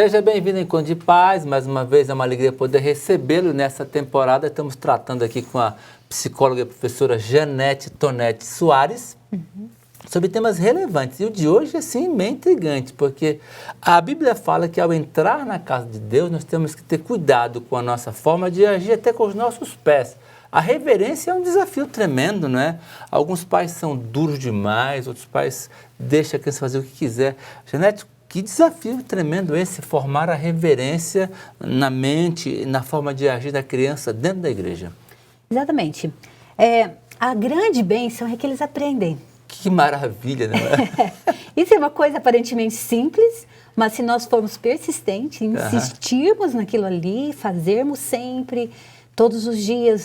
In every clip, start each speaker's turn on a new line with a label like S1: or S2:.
S1: Seja bem-vindo em Encontro de Paz, mais uma vez é uma alegria poder recebê-lo nessa temporada. Estamos tratando aqui com a psicóloga e professora Janete Tonetti Soares sobre temas relevantes. E o de hoje é sim bem intrigante, porque a Bíblia fala que ao entrar na casa de Deus nós temos que ter cuidado com a nossa forma de agir até com os nossos pés. A reverência é um desafio tremendo, não é? Alguns pais são duros demais, outros pais deixam a criança fazer o que quiser. Janete, que desafio tremendo esse, formar a reverência na mente, na forma de agir da criança dentro da igreja.
S2: Exatamente. A grande bênção é que eles aprendem.
S1: Que maravilha, não é?
S2: Isso é uma coisa aparentemente simples, mas se nós formos persistentes, insistirmos naquilo ali, fazermos sempre, todos os dias,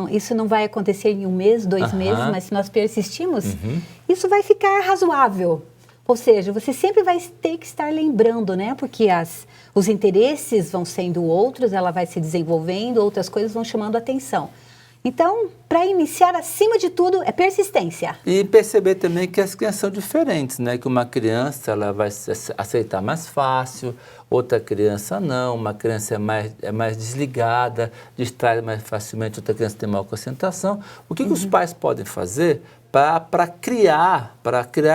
S2: isso não vai acontecer em um mês, 2 meses, mas se nós persistirmos, isso vai ficar razoável. Ou seja, você sempre vai ter que estar lembrando, né? Porque os interesses vão sendo outros, ela vai se desenvolvendo, outras coisas vão chamando a atenção. Então, para iniciar, acima de tudo, é persistência.
S1: E perceber também que as crianças são diferentes, né? Que uma criança ela vai aceitar mais fácil, outra criança não, uma criança é mais desligada, distrai mais facilmente, outra criança tem maior concentração. O que os pais podem fazer para criar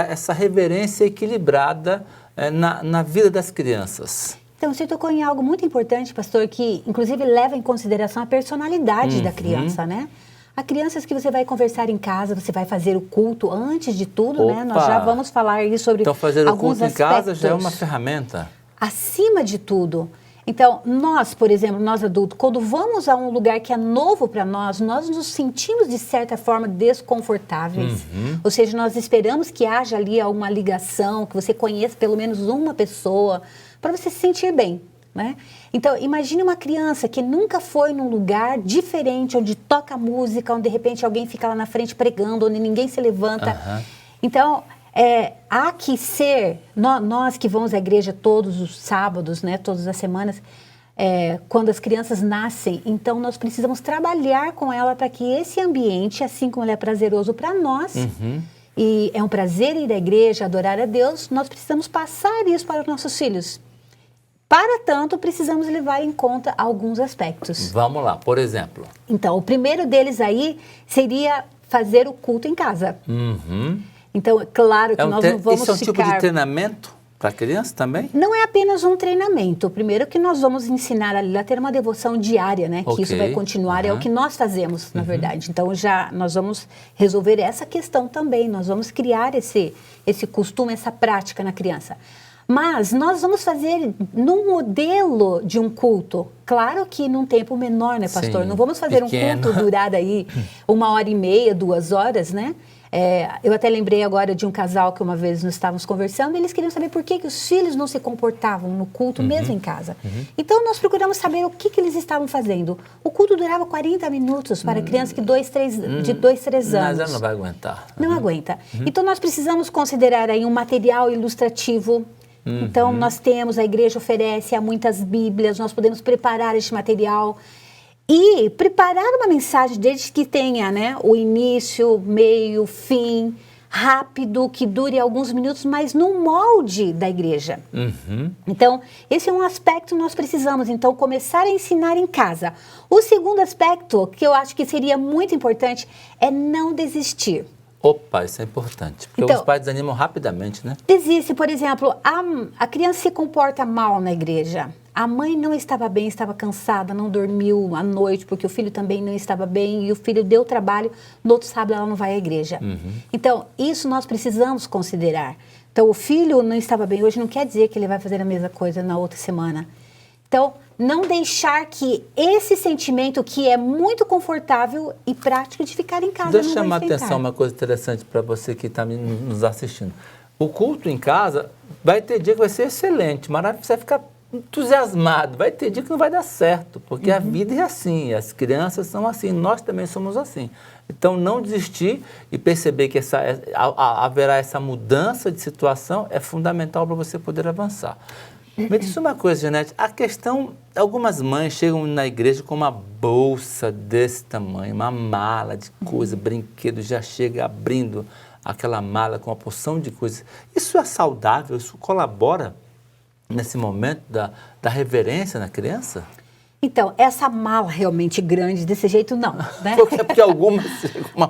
S1: essa reverência equilibrada na vida das crianças?
S2: Então, você tocou em algo muito importante, pastor, que inclusive leva em consideração a personalidade da criança, né? Há crianças que você vai conversar em casa, você vai fazer o culto antes de tudo, né? Nós já vamos falar aí sobre
S1: então, fazer o culto
S2: aspectos.
S1: Em casa já é uma ferramenta?
S2: Acima de tudo. Então, nós, por exemplo, nós adultos, quando vamos a um lugar que é novo para nós nos sentimos, de certa forma, desconfortáveis. Ou seja, nós esperamos que haja ali uma ligação, que você conheça pelo menos uma pessoa, para você se sentir bem, né? Então, imagine uma criança que nunca foi num lugar diferente, onde toca música, onde de repente alguém fica lá na frente pregando, onde ninguém se levanta. Então, há que ser, nós que vamos à igreja todos os sábados, né, todas as semanas, quando as crianças nascem, então nós precisamos trabalhar com ela para que esse ambiente, assim como ele é prazeroso para nós, e é um prazer ir à igreja, adorar a Deus, nós precisamos passar isso para os nossos filhos. Para tanto, precisamos levar em conta alguns aspectos.
S1: Vamos lá, por exemplo.
S2: Então, o primeiro deles aí seria fazer o culto em casa. Então, é claro que nós não vamos
S1: Isso é um tipo de treinamento para a criança também?
S2: Não é apenas um treinamento. Primeiro que nós vamos ensinar a ter uma devoção diária, né? Que isso vai continuar, é o que nós fazemos, na verdade. Então, nós vamos resolver essa questão também. Nós vamos criar esse costume, essa prática na criança. Mas nós vamos fazer num modelo de um culto. Claro que num tempo menor, né, pastor? Sim, não vamos fazer pequeno. Um culto durar aí 1h30, 2 horas, né? Eu até lembrei agora de um casal que uma vez nós estávamos conversando, eles queriam saber por que os filhos não se comportavam no culto, mesmo em casa. Então, nós procuramos saber o que eles estavam fazendo. O culto durava 40 minutos para crianças de 2, 3 anos.
S1: Mas ela não vai aguentar.
S2: Não aguenta. Então, nós precisamos considerar aí um material ilustrativo. Então, a igreja oferece muitas bíblias, nós podemos preparar este material e preparar uma mensagem desde que tenha, né, o início, meio, fim, rápido, que dure alguns minutos, mas no molde da igreja. Então, esse é um aspecto que nós precisamos, então, começar a ensinar em casa. O segundo aspecto, que eu acho que seria muito importante, é não desistir.
S1: Opa, isso é importante, porque então, os pais desanimam rapidamente, né?
S2: Desiste, por exemplo, a criança se comporta mal na igreja. A mãe não estava bem, estava cansada, não dormiu à noite, porque o filho também não estava bem, e o filho deu trabalho, no outro sábado ela não vai à igreja. Então, isso nós precisamos considerar. Então, o filho não estava bem hoje, não quer dizer que ele vai fazer a mesma coisa na outra semana. Então, não deixar que esse sentimento que é muito confortável e prático de ficar em casa.
S1: Deixa eu chamar a atenção uma coisa interessante para você que está nos assistindo. O culto em casa vai ter dia que vai ser excelente, maravilhoso, você vai ficar entusiasmado. Vai ter dia que não vai dar certo, porque a vida é assim, as crianças são assim, nós também somos assim. Então, não desistir e perceber que haverá essa mudança de situação é fundamental para você poder avançar. Me diz uma coisa, Janete, algumas mães chegam na igreja com uma bolsa desse tamanho, uma mala de coisa, brinquedo, já chega abrindo aquela mala com uma porção de coisas. Isso é saudável? Isso colabora nesse momento da reverência na criança?
S2: Então, essa mala realmente grande, desse jeito, não, né?
S1: Porque algumas...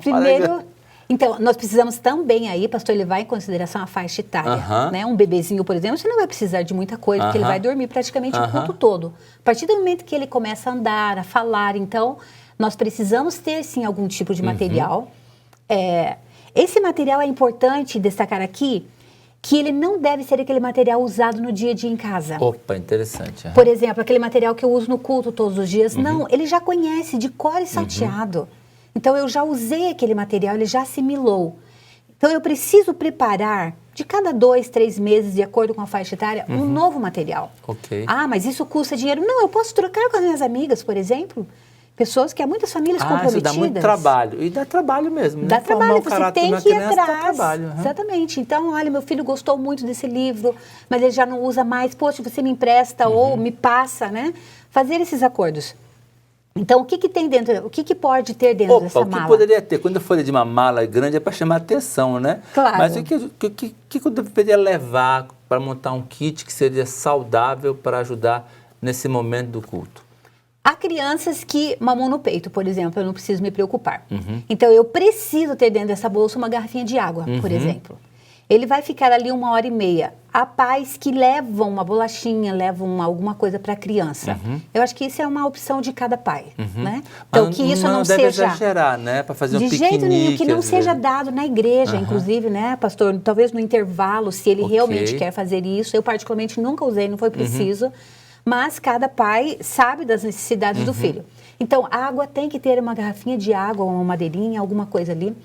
S2: Primeiro, então, nós precisamos também aí, pastor, levar em consideração a faixa etária, né? Um bebezinho, por exemplo, você não vai precisar de muita coisa, porque ele vai dormir praticamente o culto todo. A partir do momento que ele começa a andar, a falar, então, nós precisamos ter, sim, algum tipo de material. Esse material é importante destacar aqui, que ele não deve ser aquele material usado no dia a dia em casa.
S1: Opa, interessante.
S2: Por exemplo, aquele material que eu uso no culto todos os dias. Não, ele já conhece de cor e salteado. Então, eu já usei aquele material, ele já assimilou. Então, eu preciso preparar, de cada 2, 3 meses, de acordo com a faixa etária, um novo material.
S1: Ah,
S2: mas isso custa dinheiro? Não, eu posso trocar com as minhas amigas, por exemplo. Pessoas que há muitas famílias comprometidas.
S1: Isso dá muito trabalho. E dá trabalho mesmo, né?
S2: Dá trabalho, você tem que ir atrás.
S1: Trabalho,
S2: Exatamente. Então, olha, meu filho gostou muito desse livro, mas ele já não usa mais. Poxa, você me empresta ou me passa, né? Fazer esses acordos. Então, o que tem dentro? O que pode ter dentro dessa mala?
S1: O que poderia ter? Quando eu falei de uma mala grande é para chamar atenção, né?
S2: Claro.
S1: Mas o que eu deveria levar para montar um kit que seria saudável para ajudar nesse momento do culto?
S2: Há crianças que mamam no peito, por exemplo, eu não preciso me preocupar. Então, eu preciso ter dentro dessa bolsa uma garrafinha de água, por exemplo. Ele vai ficar ali 1h30. Há pais que levam uma bolachinha, levam alguma coisa para a criança. Eu acho que isso é uma opção de cada pai, né? Então,
S1: mas
S2: que isso não
S1: deve
S2: seja...
S1: exagerar, né? Para fazer um piquenique.
S2: De jeito nenhum, que não seja dado na igreja, inclusive, né, pastor? Talvez no intervalo, se ele realmente quer fazer isso. Eu, particularmente, nunca usei, não foi preciso. Mas cada pai sabe das necessidades do filho. Então, a água tem que ter uma garrafinha de água, uma madeirinha, alguma coisa ali.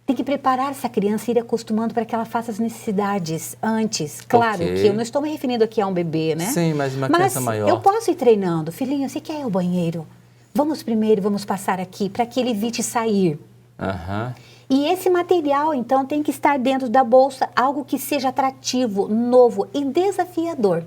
S2: Tem que preparar essa criança e ir acostumando para que ela faça as necessidades antes. Claro que eu não estou me referindo aqui a um bebê, né?
S1: Sim, mas uma criança maior.
S2: Eu posso ir treinando. Filhinho, você quer ir ao banheiro? Vamos primeiro, vamos passar aqui, para que ele evite sair. E esse material, então, tem que estar dentro da bolsa, algo que seja atrativo, novo e desafiador.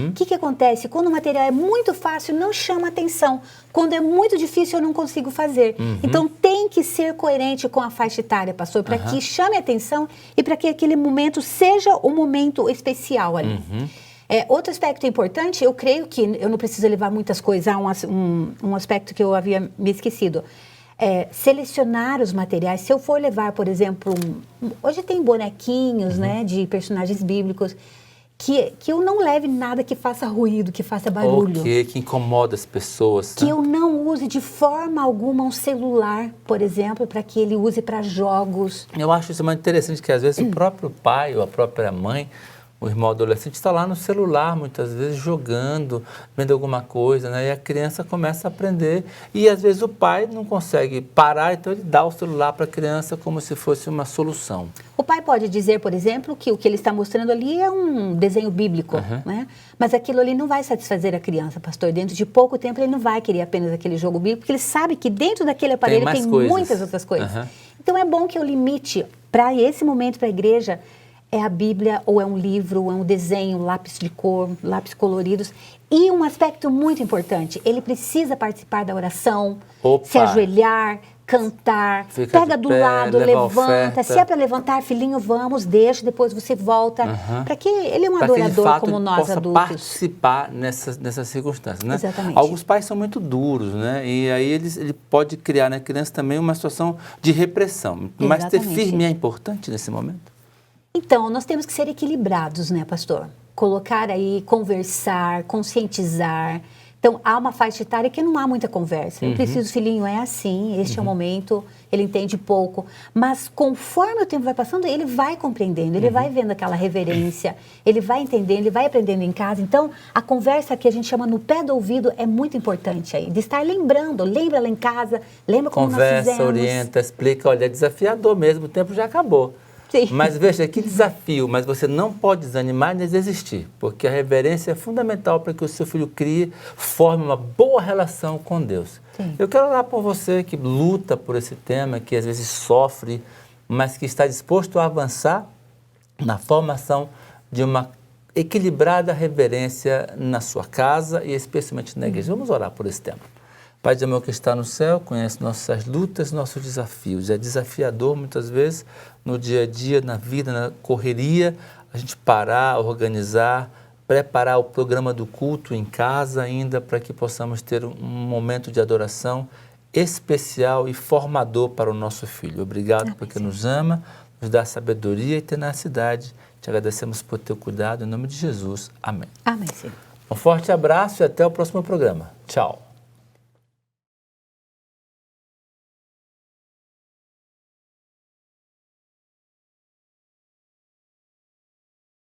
S2: O que acontece? Quando o material é muito fácil, não chama atenção. Quando é muito difícil, eu não consigo fazer. Então, tem que ser coerente com a faixa etária, pastor, para que chame atenção e para que aquele momento seja um momento especial ali. Outro aspecto importante, eu creio que eu não preciso levar muitas coisas. Há um aspecto que eu havia me esquecido. Selecionar os materiais. Se eu for levar, por exemplo, hoje tem bonequinhos, né, de personagens bíblicos, que eu não leve nada que faça ruído, que faça barulho.
S1: Que incomoda as pessoas.
S2: Que eu não use de forma alguma um celular, por exemplo, para que ele use para jogos.
S1: Eu acho isso muito interessante, que às vezes o próprio pai ou a própria mãe, o irmão adolescente está lá no celular, muitas vezes, jogando, vendo alguma coisa, né? E a criança começa a aprender. E, às vezes, o pai não consegue parar, então ele dá o celular para a criança como se fosse uma solução.
S2: O pai pode dizer, por exemplo, que o que ele está mostrando ali é um desenho bíblico, né? Mas aquilo ali não vai satisfazer a criança, pastor. Dentro de pouco tempo, ele não vai querer apenas aquele jogo bíblico, porque ele sabe que dentro daquele aparelho tem muitas outras coisas. Então, é bom que eu limite, para esse momento, para a igreja, é a Bíblia, ou é um livro, ou é um desenho, lápis de cor, lápis coloridos. E um aspecto muito importante, ele precisa participar da oração, se ajoelhar, cantar, pega do lado, levanta. Se é para levantar, filhinho, vamos, deixa, depois você volta. Para que ele é um adorador como nós adultos.
S1: Para participar nessas circunstâncias, né?
S2: Exatamente.
S1: Alguns pais são muito duros, né? E aí ele pode criar na criança também uma situação de repressão. Mas ter firme é importante nesse momento?
S2: Então, nós temos que ser equilibrados, né, pastor? Colocar aí, conversar, conscientizar. Então, há uma faixa etária que não há muita conversa. Eu preciso, filhinho, é assim, este é o momento, ele entende pouco. Mas, conforme o tempo vai passando, ele vai compreendendo, ele vai vendo aquela reverência, ele vai entendendo, ele vai aprendendo em casa. Então, a conversa que a gente chama no pé do ouvido é muito importante aí, de estar lembrando. Lembra lá em casa, lembra como nós fizemos.
S1: Conversa, orienta, explica, olha, é desafiador mesmo, o tempo já acabou.
S2: Sim.
S1: Mas veja, que desafio, mas você não pode desanimar nem desistir, porque a reverência é fundamental para que o seu filho forme uma boa relação com Deus.
S2: Sim.
S1: Eu quero orar por você que luta por esse tema, que às vezes sofre, mas que está disposto a avançar na formação de uma equilibrada reverência na sua casa e especialmente na igreja. Vamos orar por esse tema. Pai de amor que está no céu, conhece nossas lutas, nossos desafios. É desafiador muitas vezes no dia a dia, na vida, na correria, a gente parar, organizar, preparar o programa do culto em casa ainda, para que possamos ter um momento de adoração especial e formador para o nosso filho. Obrigado porque nos ama, nos dá sabedoria e tenacidade. Te agradecemos por teu cuidado, em nome de Jesus. Amém.
S2: Amém, Senhor.
S1: Um forte abraço e até o próximo programa. Tchau.